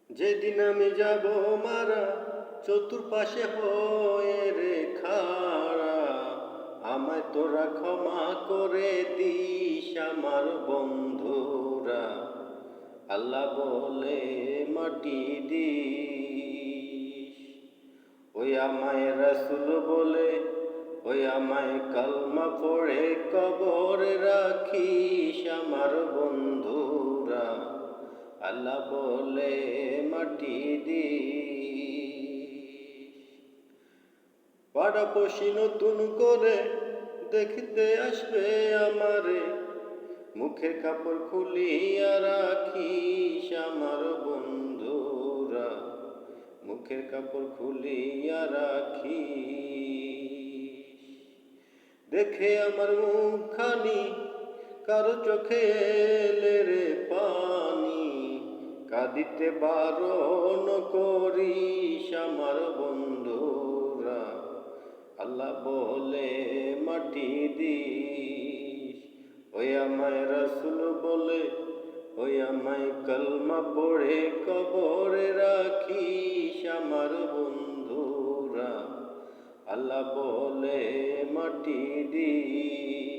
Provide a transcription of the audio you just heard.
যেদিন আমি যাব মারা, চতুর্পাশে হয়ে রে খাড়া, আমায় তোরা ক্ষমা করে দিস আমার বন্ধুরা। আল্লাহ বলে মাটি দিস, ওই আমায় রাসূল বলে, ওই আমায় কালমা পড়ে কবরে রাখিস আমার বন্ধুরা। আল্লাহ বলে মাটি দিস। পাড়াপড়শি নতুন করে দেখতে আসবে আমারে, মুখের কাপড় খুলিয়া রাখিস আমার বন্ধুরা। মুখের কাপড় খুলিয়া রাখিস। দেখে আমার মুখখানি কারো চোখে এলে রে পানি, কাঁদিতে বারণ করিস আমার বন্ধুরা। আল্লাহ বলে মাটি দিস, ওই আমায় রাসূল বলে, ওই আমায় কালমা পড়ে কবরে রাখিস আমার বন্ধুরা। আল্লাহ বলে মাটি দিস।